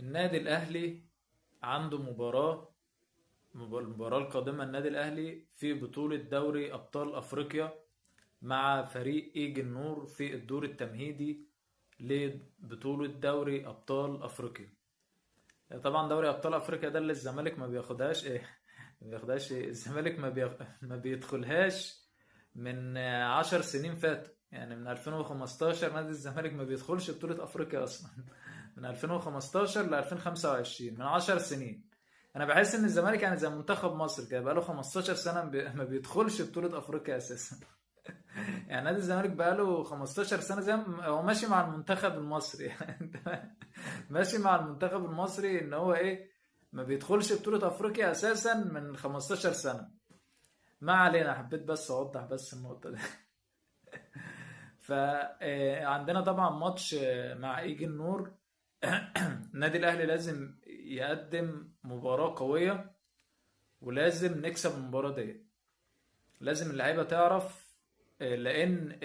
النادي الأهلي عنده المباراة القادمة. النادي الأهلي في بطولة دوري أبطال أفريقيا مع فريق إيج النور في الدور التمهيدي لبطولة دوري أبطال أفريقيا. طبعا دوري أبطال أفريقيا ده اللي الزمالك ما بياخدهاش ما بياخدهاش الزمالك ما بيدخلهاش من 10 سنين فاتوا. يعني من 2015 نادي الزمالك ما بيدخلش بطولة أفريقيا أصلا. من 2015 ل 2025، من 10 سنين. أنا بحس إن الزمالك يعني زي منتخب مصر كده، بقاله 15 سنة ما بيدخلش بطولة أفريقيا أساسا. يعني نادي الزمالك بقاله 15 سنة زي ما هو ماشي مع المنتخب المصري. يعني أنت ماشي مع المنتخب المصري إن هو إيه، ما بيدخلش بطولة أفريقيا أساسا من 15 سنة. ما علينا، حبيت بس أوضح بس النقطة دي. فعندنا طبعا ماتش مع ايجي النور. النادي الاهلي لازم يقدم مباراة قوية، ولازم نكسب المباراة دي. لازم اللعيبة تعرف، لان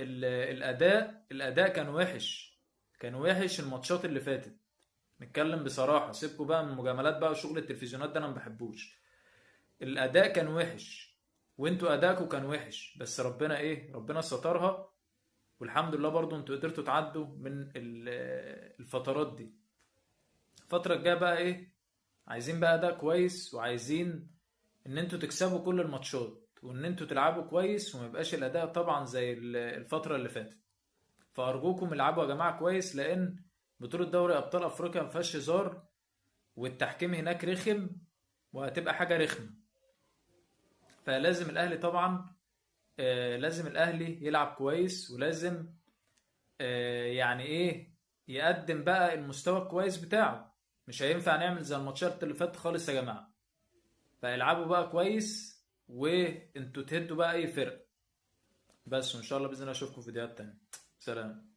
الاداء كان وحش. كان وحش الماتشات اللي فاتت. نتكلم بصراحة، سيبكوا بقى من المجاملات بقى وشغل التلفزيونات ده، انا ما بحبوش. الاداء كان وحش، وانتوا اداءكوا كان وحش، بس ربنا ايه، ربنا سترها. والحمد لله برضو انتوا قدرتوا تعدوا من الفترات دي. الفترة الجاية بقى ايه، عايزين بقى اداء كويس، وعايزين ان انتوا تكسبوا كل الماتشات، وان انتوا تلعبوا كويس، وما يبقاش الاداء طبعا زي الفترة اللي فاتت. فارجوكم العبوا يا جماعة كويس، لان بطولة دوري ابطال افريقيا ما فيهاش هزار، والتحكيم هناك رخم، وهتبقى حاجة رخمة. فلازم الاهلي طبعا، لازم الاهلي يلعب كويس، ولازم يعني ايه، يقدم بقى المستوى الكويس بتاعه. مش هينفع نعمل زي الماتشات اللي فاتت خالص يا جماعة. فالعبوا بقى كويس، وانتوا تهدوا بقى اي فرق. بس وان شاء الله باذن الله اشوفكم في فيديوهات تانية. سلام.